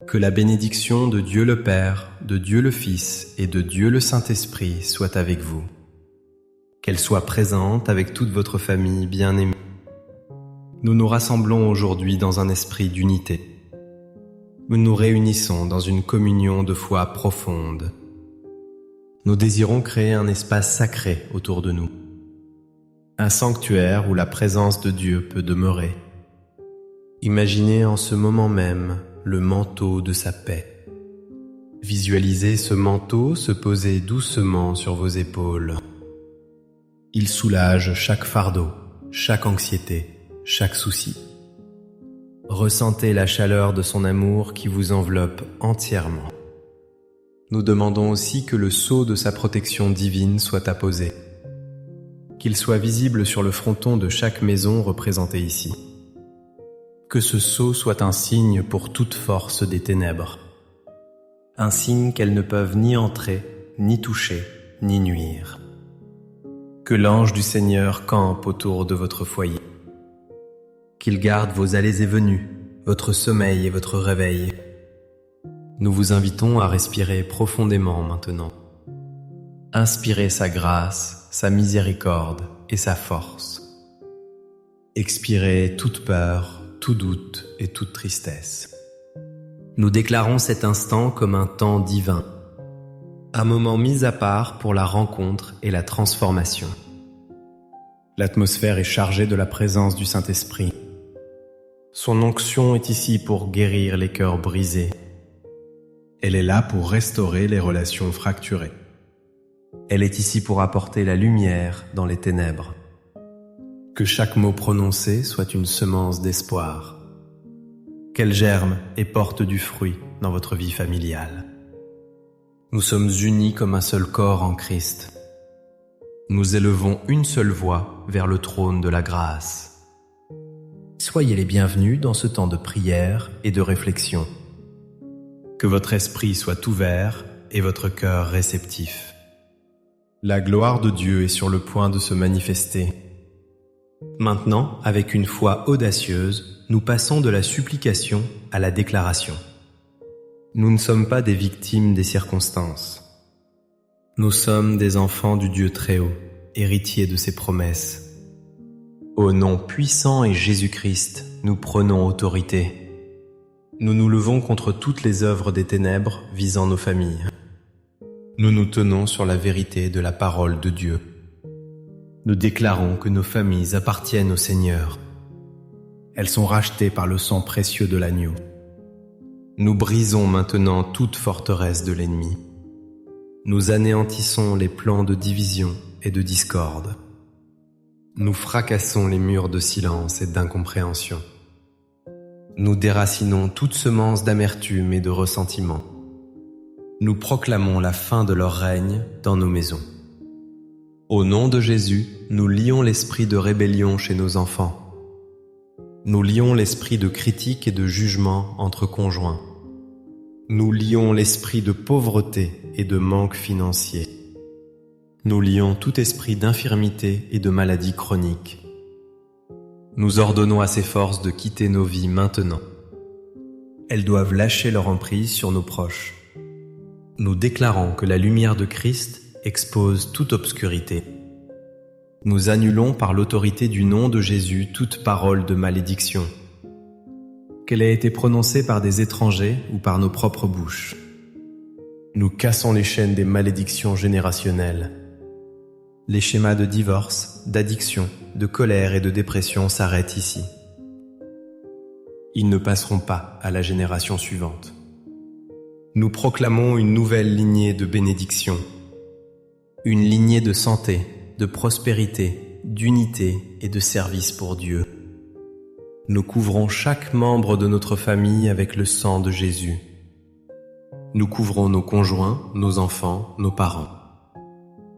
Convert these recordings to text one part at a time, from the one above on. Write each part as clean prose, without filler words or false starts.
Que la bénédiction de Dieu le Père, de Dieu le Fils et de Dieu le Saint-Esprit soit avec vous. Qu'elle soit présente avec toute votre famille bien-aimée. Nous nous rassemblons aujourd'hui dans un esprit d'unité. Nous nous réunissons dans une communion de foi profonde. Nous désirons créer un espace sacré autour de nous. Un sanctuaire où la présence de Dieu peut demeurer. Imaginez en ce moment même le manteau de sa paix. Visualisez ce manteau se poser doucement sur vos épaules. Il soulage chaque fardeau, chaque anxiété, chaque souci. Ressentez la chaleur de son amour qui vous enveloppe entièrement. Nous demandons aussi que le sceau de sa protection divine soit apposé, qu'il soit visible sur le fronton de chaque maison représentée ici. Que ce sceau soit un signe pour toute force des ténèbres, un signe qu'elles ne peuvent ni entrer, ni toucher, ni nuire. Que l'ange du Seigneur campe autour de votre foyer, qu'il garde vos allées et venues, votre sommeil et votre réveil. Nous vous invitons à respirer profondément maintenant. Inspirez sa grâce, sa miséricorde et sa force. Expirez toute peur, tout doute et toute tristesse. Nous déclarons cet instant comme un temps divin, un moment mis à part pour la rencontre et la transformation. L'atmosphère est chargée de la présence du Saint-Esprit. Son onction est ici pour guérir les cœurs brisés. Elle est là pour restaurer les relations fracturées. Elle est ici pour apporter la lumière dans les ténèbres. Que chaque mot prononcé soit une semence d'espoir. Qu'elle germe et porte du fruit dans votre vie familiale. Nous sommes unis comme un seul corps en Christ. Nous élevons une seule voix vers le trône de la grâce. Soyez les bienvenus dans ce temps de prière et de réflexion. Que votre esprit soit ouvert et votre cœur réceptif. La gloire de Dieu est sur le point de se manifester. Maintenant, avec une foi audacieuse, nous passons de la supplication à la déclaration. Nous ne sommes pas des victimes des circonstances. Nous sommes des enfants du Dieu Très-Haut, héritiers de ses promesses. Au nom puissant et Jésus-Christ, nous prenons autorité. Nous nous levons contre toutes les œuvres des ténèbres visant nos familles. Nous nous tenons sur la vérité de la parole de Dieu. Nous déclarons que nos familles appartiennent au Seigneur. Elles sont rachetées par le sang précieux de l'agneau. Nous brisons maintenant toute forteresse de l'ennemi. Nous anéantissons les plans de division et de discorde. Nous fracassons les murs de silence et d'incompréhension. Nous déracinons toute semence d'amertume et de ressentiment. Nous proclamons la fin de leur règne dans nos maisons. Au nom de Jésus, nous lions l'esprit de rébellion chez nos enfants. Nous lions l'esprit de critique et de jugement entre conjoints. Nous lions l'esprit de pauvreté et de manque financier. Nous lions tout esprit d'infirmité et de maladie chronique. Nous ordonnons à ces forces de quitter nos vies maintenant. Elles doivent lâcher leur emprise sur nos proches. Nous déclarons que la lumière de Christ expose toute obscurité. Nous annulons par l'autorité du nom de Jésus toute parole de malédiction, qu'elle ait été prononcée par des étrangers ou par nos propres bouches. Nous cassons les chaînes des malédictions générationnelles. Les schémas de divorce, d'addiction, de colère et de dépression s'arrêtent ici. Ils ne passeront pas à la génération suivante. Nous proclamons une nouvelle lignée de bénédiction, une lignée de santé, de prospérité, d'unité et de service pour Dieu. Nous couvrons chaque membre de notre famille avec le sang de Jésus. Nous couvrons nos conjoints, nos enfants, nos parents.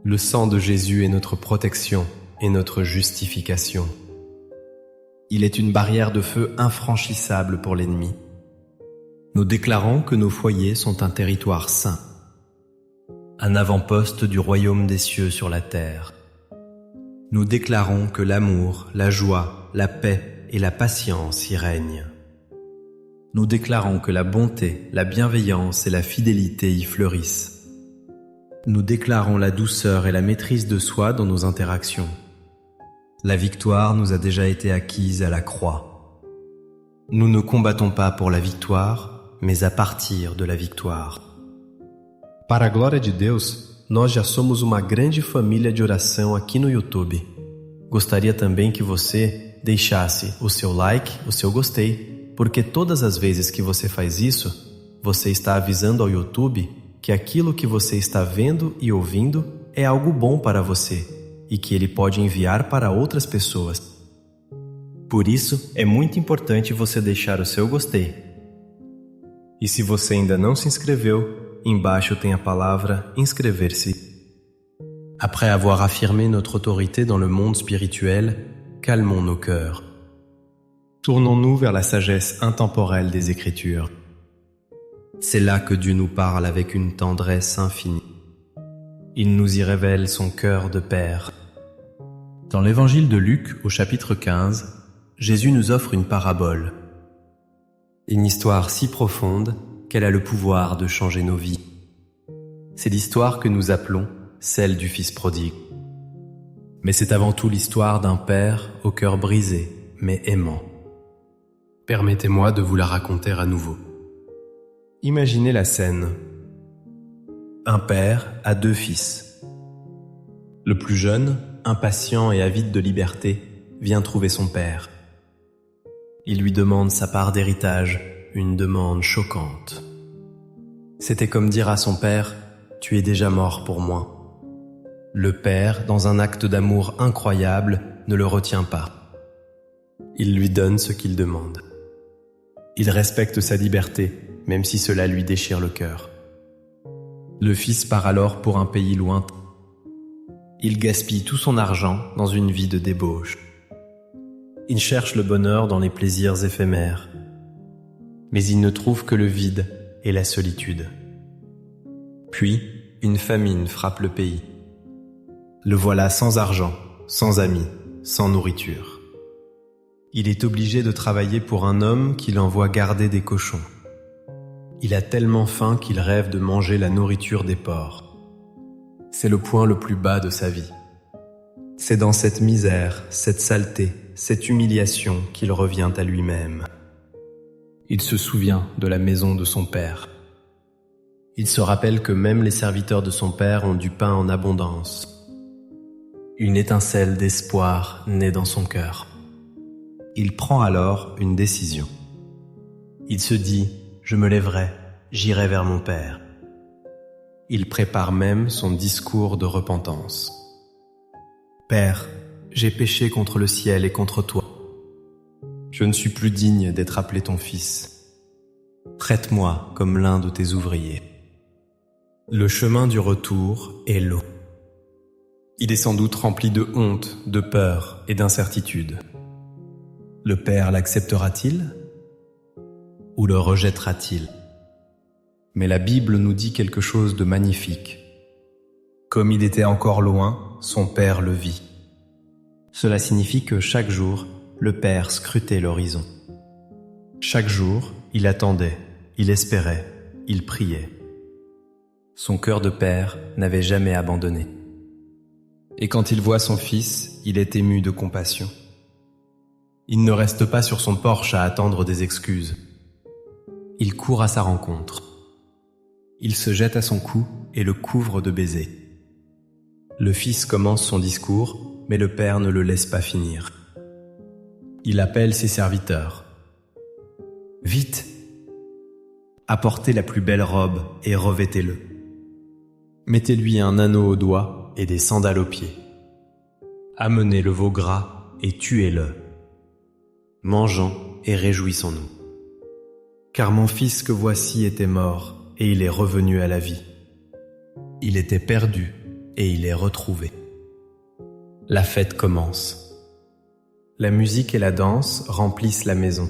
Le sang de Jésus est notre protection et notre justification. Il est une barrière de feu infranchissable pour l'ennemi. Nous déclarons que nos foyers sont un territoire saint, un avant-poste du royaume des cieux sur la terre. Nous déclarons que l'amour, la joie, la paix et la patience y règnent. Nous déclarons que la bonté, la bienveillance et la fidélité y fleurissent. Nous déclarons la douceur et la maîtrise de soi dans nos interactions. La victoire nous a déjà été acquise à la croix. Nous ne combattons pas pour la victoire, mais à partir de la victoire. Para a glória de Deus, nós já somos uma grande família de oração aqui no YouTube. Gostaria também que você deixasse o seu like, o seu gostei, porque todas as vezes que você faz isso, você está avisando ao YouTube que aquilo que você está vendo e ouvindo é algo bom para você e que ele pode enviar para outras pessoas. Por isso, é muito importante você deixar o seu gostei. E se você ainda não se inscreveu, embaixo tem a palavra inscrever-se. Après avoir affirmé notre autorité dans le monde spirituel, calmons nos cœurs. Tournons-nous vers la sagesse intemporelle des Écritures. C'est là que Dieu nous parle avec une tendresse infinie. Il nous y révèle son cœur de Père. Dans l'évangile de Luc, au chapitre 15, Jésus nous offre une parabole. Une histoire si profonde qu'elle a le pouvoir de changer nos vies. C'est l'histoire que nous appelons celle du Fils prodigue. Mais c'est avant tout l'histoire d'un père au cœur brisé, mais aimant. Permettez-moi de vous la raconter à nouveau. Imaginez la scène. Un père a 2 fils. Le plus jeune, impatient et avide de liberté, vient trouver son père. Il lui demande sa part d'héritage, une demande choquante. C'était comme dire à son père « Tu es déjà mort pour moi ». Le père, dans un acte d'amour incroyable, ne le retient pas. Il lui donne ce qu'il demande. Il respecte sa liberté, même si cela lui déchire le cœur. Le fils part alors pour un pays lointain. Il gaspille tout son argent dans une vie de débauche. Il cherche le bonheur dans les plaisirs éphémères. Mais il ne trouve que le vide et la solitude. Puis, une famine frappe le pays. Le voilà sans argent, sans amis, sans nourriture. Il est obligé de travailler pour un homme qui l'envoie garder des cochons. Il a tellement faim qu'il rêve de manger la nourriture des porcs. C'est le point le plus bas de sa vie. C'est dans cette misère, cette saleté, cette humiliation qu'il revient à lui-même. Il se souvient de la maison de son père. Il se rappelle que même les serviteurs de son père ont du pain en abondance. Une étincelle d'espoir naît dans son cœur. Il prend alors une décision. Il se dit « Je me lèverai, j'irai vers mon père ». Il prépare même son discours de repentance. « Père, j'ai péché contre le ciel et contre toi. Je ne suis plus digne d'être appelé ton fils. Traite-moi comme l'un de tes ouvriers. » Le chemin du retour est long. Il est sans doute rempli de honte, de peur et d'incertitude. Le père l'acceptera-t-il ou le rejettera-t-il? Mais la Bible nous dit quelque chose de magnifique. Comme il était encore loin, son père le vit. Cela signifie que chaque jour, le père scrutait l'horizon. Chaque jour, il attendait, il espérait, il priait. Son cœur de père n'avait jamais abandonné. Et quand il voit son fils, il est ému de compassion. Il ne reste pas sur son porche à attendre des excuses. Il court à sa rencontre. Il se jette à son cou et le couvre de baisers. Le fils commence son discours, mais le père ne le laisse pas finir. Il appelle ses serviteurs. « Vite! Apportez la plus belle robe et revêtez-le. Mettez-lui un anneau au doigt et des sandales aux pieds. Amenez le veau gras et tuez-le. Mangeons et réjouissons-nous. Car mon fils que voici était mort et il est revenu à la vie. Il était perdu et il est retrouvé. » La fête commence. La musique et la danse remplissent la maison.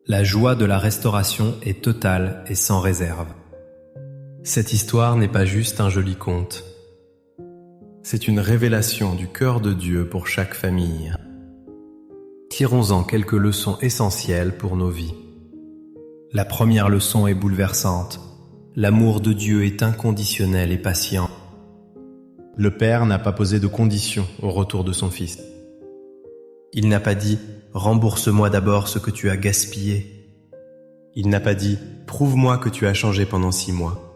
La joie de la restauration est totale et sans réserve. Cette histoire n'est pas juste un joli conte. C'est une révélation du cœur de Dieu pour chaque famille. Tirons-en quelques leçons essentielles pour nos vies. La première leçon est bouleversante. L'amour de Dieu est inconditionnel et patient. Le Père n'a pas posé de conditions au retour de son Fils. Il n'a pas dit « Rembourse-moi d'abord ce que tu as gaspillé ». Il n'a pas dit « Prouve-moi que tu as changé pendant 6 mois ».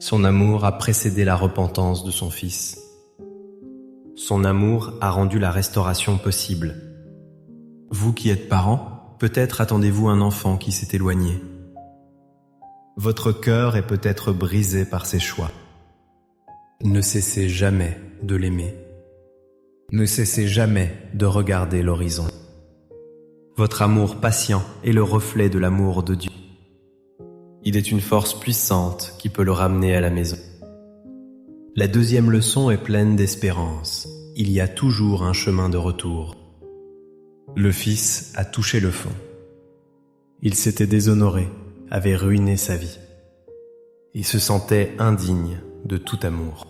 Son amour a précédé la repentance de son Fils. Son amour a rendu la restauration possible. Vous qui êtes parents, peut-être attendez-vous un enfant qui s'est éloigné. Votre cœur est peut-être brisé par ses choix. Ne cessez jamais de l'aimer. Ne cessez jamais de regarder l'horizon. Votre amour patient est le reflet de l'amour de Dieu. Il est une force puissante qui peut le ramener à la maison. La deuxième leçon est pleine d'espérance. Il y a toujours un chemin de retour. Le Fils a touché le fond. Il s'était déshonoré, avait ruiné sa vie. Il se sentait indigne de tout amour.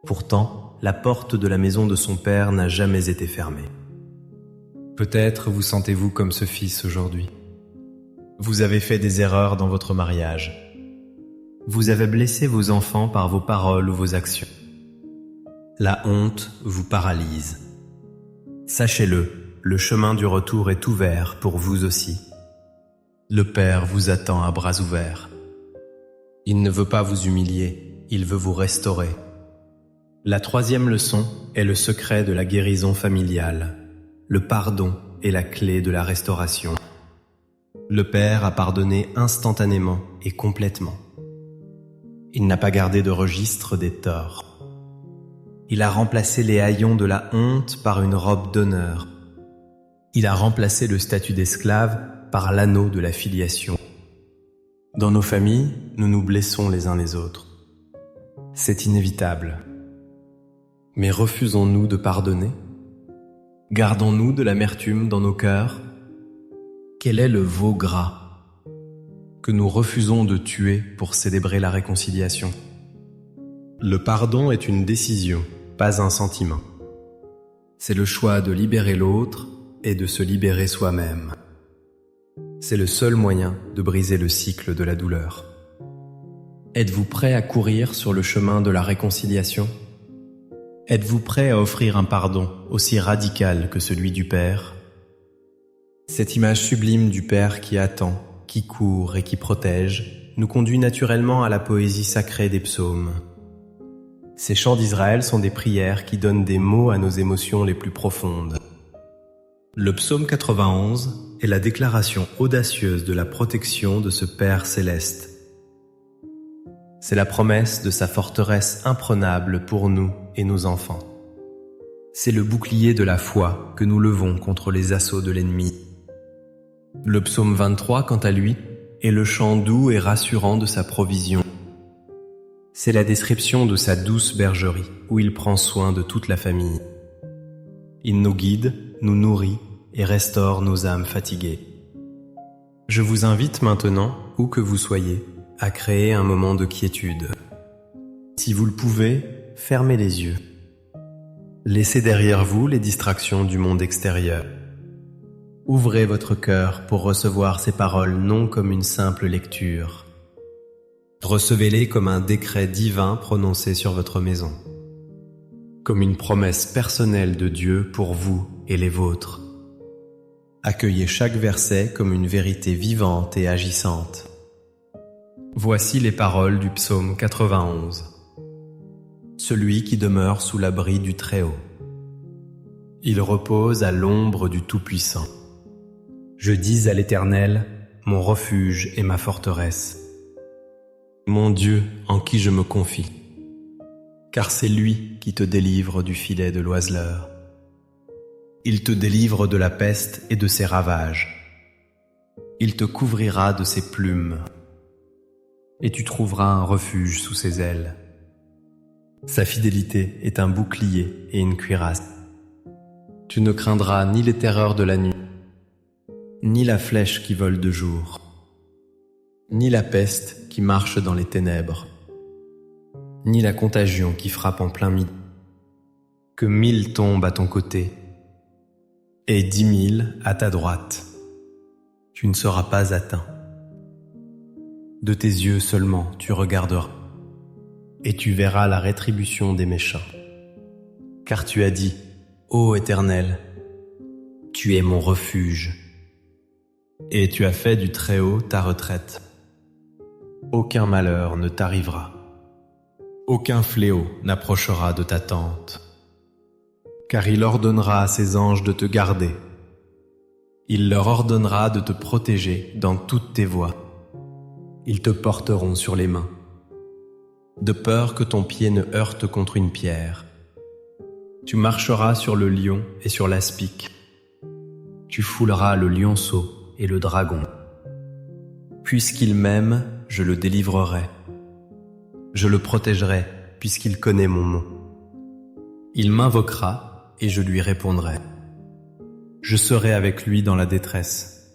Pourtant, la porte de la maison de son Père n'a jamais été fermée. Peut-être vous sentez-vous comme ce fils aujourd'hui. Vous avez fait des erreurs dans votre mariage. Vous avez blessé vos enfants par vos paroles ou vos actions. La honte vous paralyse. Sachez-le, le chemin du retour est ouvert pour vous aussi. Le Père vous attend à bras ouverts. Il ne veut pas vous humilier, il veut vous restaurer. La troisième leçon est le secret de la guérison familiale. Le pardon est la clé de la restauration. Le Père a pardonné instantanément et complètement. Il n'a pas gardé de registre des torts. Il a remplacé les haillons de la honte par une robe d'honneur. Il a remplacé le statut d'esclave par l'anneau de la filiation. Dans nos familles, nous nous blessons les uns les autres. C'est inévitable. Mais refusons-nous de pardonner? Gardons-nous de l'amertume dans nos cœurs? Quel est le veau gras que nous refusons de tuer pour célébrer la réconciliation? Le pardon est une décision, pas un sentiment. C'est le choix de libérer l'autre et de se libérer soi-même. C'est le seul moyen de briser le cycle de la douleur. Êtes-vous prêt à courir sur le chemin de la réconciliation? Êtes-vous prêt à offrir un pardon aussi radical que celui du Père? Cette image sublime du Père qui attend, qui court et qui protège nous conduit naturellement à la poésie sacrée des psaumes. Ces chants d'Israël sont des prières qui donnent des mots à nos émotions les plus profondes. Le psaume 91 est la déclaration audacieuse de la protection de ce Père céleste. C'est la promesse de sa forteresse imprenable pour nous et nos enfants. C'est le bouclier de la foi que nous levons contre les assauts de l'ennemi. Le psaume 23, quant à lui, est le chant doux et rassurant de sa provision. C'est la description de sa douce bergerie, où il prend soin de toute la famille. Il nous guide, nous nourrit et restaure nos âmes fatiguées. Je vous invite maintenant, où que vous soyez, à créer un moment de quiétude. Si vous le pouvez, fermez les yeux. Laissez derrière vous les distractions du monde extérieur. Ouvrez votre cœur pour recevoir ces paroles non comme une simple lecture. Recevez-les comme un décret divin prononcé sur votre maison, comme une promesse personnelle de Dieu pour vous et les vôtres. Accueillez chaque verset comme une vérité vivante et agissante. Voici les paroles du psaume 91. Celui qui demeure sous l'abri du Très-Haut. Il repose à l'ombre du Tout-Puissant. Je dis à l'Éternel, mon refuge et ma forteresse. Mon Dieu en qui je me confie. Car c'est lui qui te délivre du filet de l'oiseleur. Il te délivre de la peste et de ses ravages. Il te couvrira de ses plumes. Et tu trouveras un refuge sous ses ailes. Sa fidélité est un bouclier et une cuirasse. Tu ne craindras ni les terreurs de la nuit, ni la flèche qui vole de jour, ni la peste qui marche dans les ténèbres, ni la contagion qui frappe en plein midi. Que 1000 tombent à ton côté et 10 000 à ta droite. Tu ne seras pas atteint. De tes yeux seulement tu regarderas, et tu verras la rétribution des méchants. Car tu as dit, ô Éternel, tu es mon refuge, et tu as fait du Très-Haut ta retraite. Aucun malheur ne t'arrivera, aucun fléau n'approchera de ta tente, car il ordonnera à ses anges de te garder. Il leur ordonnera de te protéger dans toutes tes voies. Ils te porteront sur les mains, de peur que ton pied ne heurte contre une pierre. Tu marcheras sur le lion et sur l'aspic. Tu fouleras le lionceau et le dragon. Puisqu'il m'aime, je le délivrerai. Je le protégerai, puisqu'il connaît mon nom. Il m'invoquera et je lui répondrai. Je serai avec lui dans la détresse.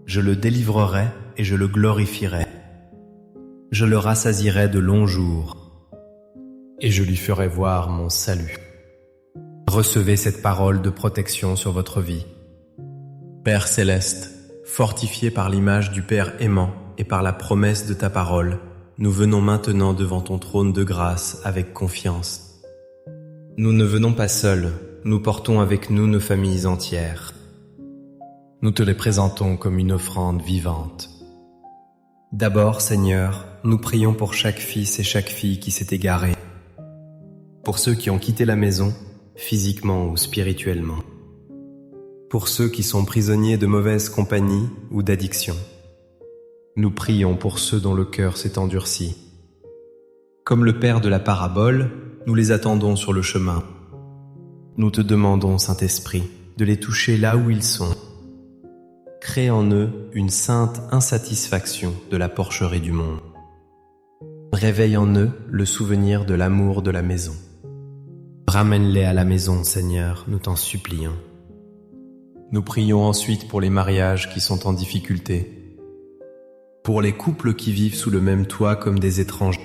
Je le délivrerai et je le glorifierai. Je le rassasierai de longs jours et je lui ferai voir mon salut. Recevez cette parole de protection sur votre vie. Père céleste, fortifié par l'image du Père aimant et par la promesse de ta parole, nous venons maintenant devant ton trône de grâce avec confiance. Nous ne venons pas seuls, nous portons avec nous nos familles entières. Nous te les présentons comme une offrande vivante. D'abord, Seigneur, nous prions pour chaque fils et chaque fille qui s'est égaré, pour ceux qui ont quitté la maison, physiquement ou spirituellement, pour ceux qui sont prisonniers de mauvaise compagnie ou d'addiction. Nous prions pour ceux dont le cœur s'est endurci. Comme le Père de la parabole, nous les attendons sur le chemin. Nous te demandons, Saint-Esprit, de les toucher là où ils sont. Crée en eux une sainte insatisfaction de la porcherie du monde. Réveille en eux le souvenir de l'amour de la maison. Ramène-les à la maison, Seigneur, nous t'en supplions. Nous prions ensuite pour les mariages qui sont en difficulté, pour les couples qui vivent sous le même toit comme des étrangers.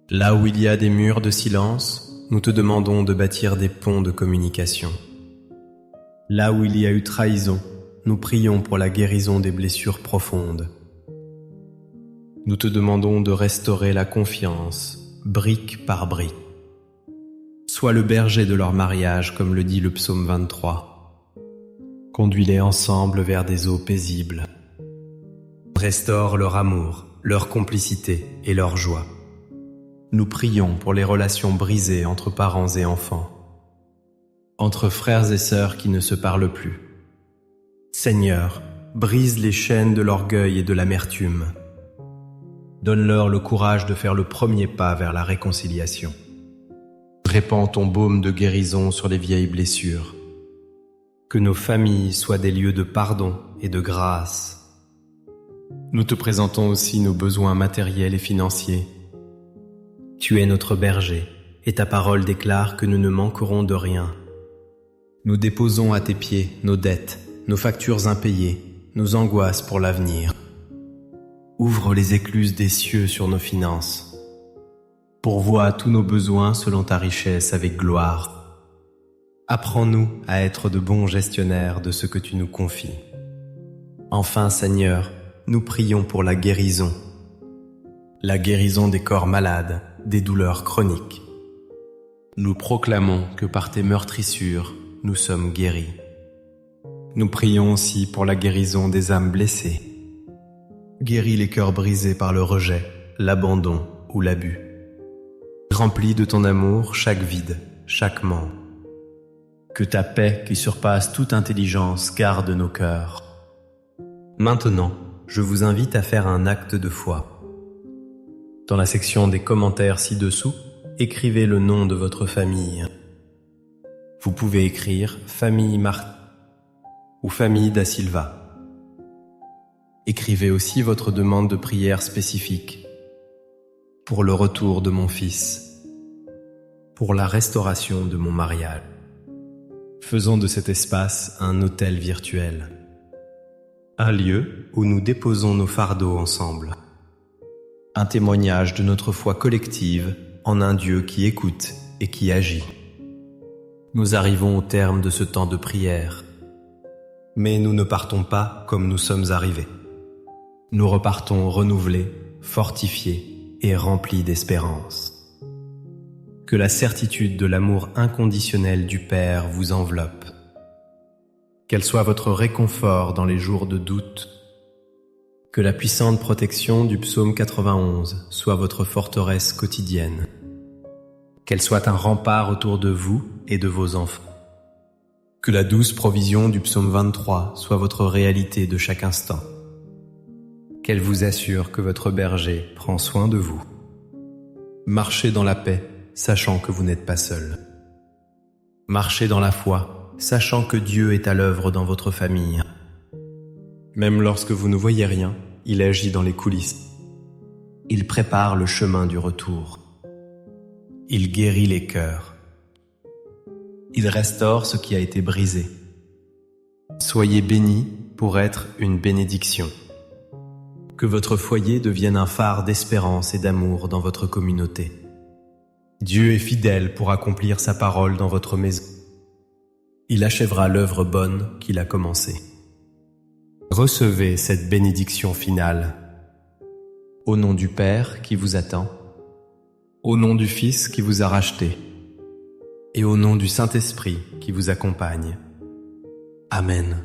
Là où il y a des murs de silence, nous te demandons de bâtir des ponts de communication. Là où il y a eu trahison, nous prions pour la guérison des blessures profondes. Nous te demandons de restaurer la confiance, brique par brique. Sois le berger de leur mariage, comme le dit le psaume 23. Conduis-les ensemble vers des eaux paisibles. Restaure leur amour, leur complicité et leur joie. Nous prions pour les relations brisées entre parents et enfants, entre frères et sœurs qui ne se parlent plus. Seigneur, brise les chaînes de l'orgueil et de l'amertume. Donne-leur le courage de faire le premier pas vers la réconciliation. Répands ton baume de guérison sur les vieilles blessures. Que nos familles soient des lieux de pardon et de grâce. Nous te présentons aussi nos besoins matériels et financiers. Tu es notre berger, et ta parole déclare que nous ne manquerons de rien. Nous déposons à tes pieds nos dettes, nos factures impayées, nos angoisses pour l'avenir. Ouvre les écluses des cieux sur nos finances. Pourvois tous nos besoins selon ta richesse avec gloire. Apprends-nous à être de bons gestionnaires de ce que tu nous confies. Enfin, Seigneur, nous prions pour la guérison des corps malades, des douleurs chroniques. Nous proclamons que par tes meurtrissures, nous sommes guéris. Nous prions aussi pour la guérison des âmes blessées. Guéris les cœurs brisés par le rejet, l'abandon ou l'abus. Remplis de ton amour chaque vide, chaque manque. Que ta paix qui surpasse toute intelligence garde nos cœurs. Maintenant, je vous invite à faire un acte de foi. Dans la section des commentaires ci-dessous, écrivez le nom de votre famille. Vous pouvez écrire famille Martin ou famille Da Silva. Écrivez aussi votre demande de prière spécifique pour le retour de mon fils, pour la restauration de mon mariage. Faisons de cet espace un hôtel virtuel, un lieu où nous déposons nos fardeaux ensemble. Un témoignage de notre foi collective en un Dieu qui écoute et qui agit. Nous arrivons au terme de ce temps de prière, mais nous ne partons pas comme nous sommes arrivés. Nous repartons renouvelés, fortifiés et remplis d'espérance. Que la certitude de l'amour inconditionnel du Père vous enveloppe. Qu'elle soit votre réconfort dans les jours de doute. Que la puissante protection du psaume 91 soit votre forteresse quotidienne. Qu'elle soit un rempart autour de vous et de vos enfants. Que la douce provision du psaume 23 soit votre réalité de chaque instant. Qu'elle vous assure que votre berger prend soin de vous. Marchez dans la paix, sachant que vous n'êtes pas seul. Marchez dans la foi, sachant que Dieu est à l'œuvre dans votre famille. Même lorsque vous ne voyez rien, il agit dans les coulisses. Il prépare le chemin du retour. Il guérit les cœurs. Il restaure ce qui a été brisé. Soyez bénis pour être une bénédiction. Que votre foyer devienne un phare d'espérance et d'amour dans votre communauté. Dieu est fidèle pour accomplir sa parole dans votre maison. Il achèvera l'œuvre bonne qu'il a commencée. Recevez cette bénédiction finale. Au nom du Père qui vous attend, au nom du Fils qui vous a racheté, et au nom du Saint-Esprit qui vous accompagne. Amen.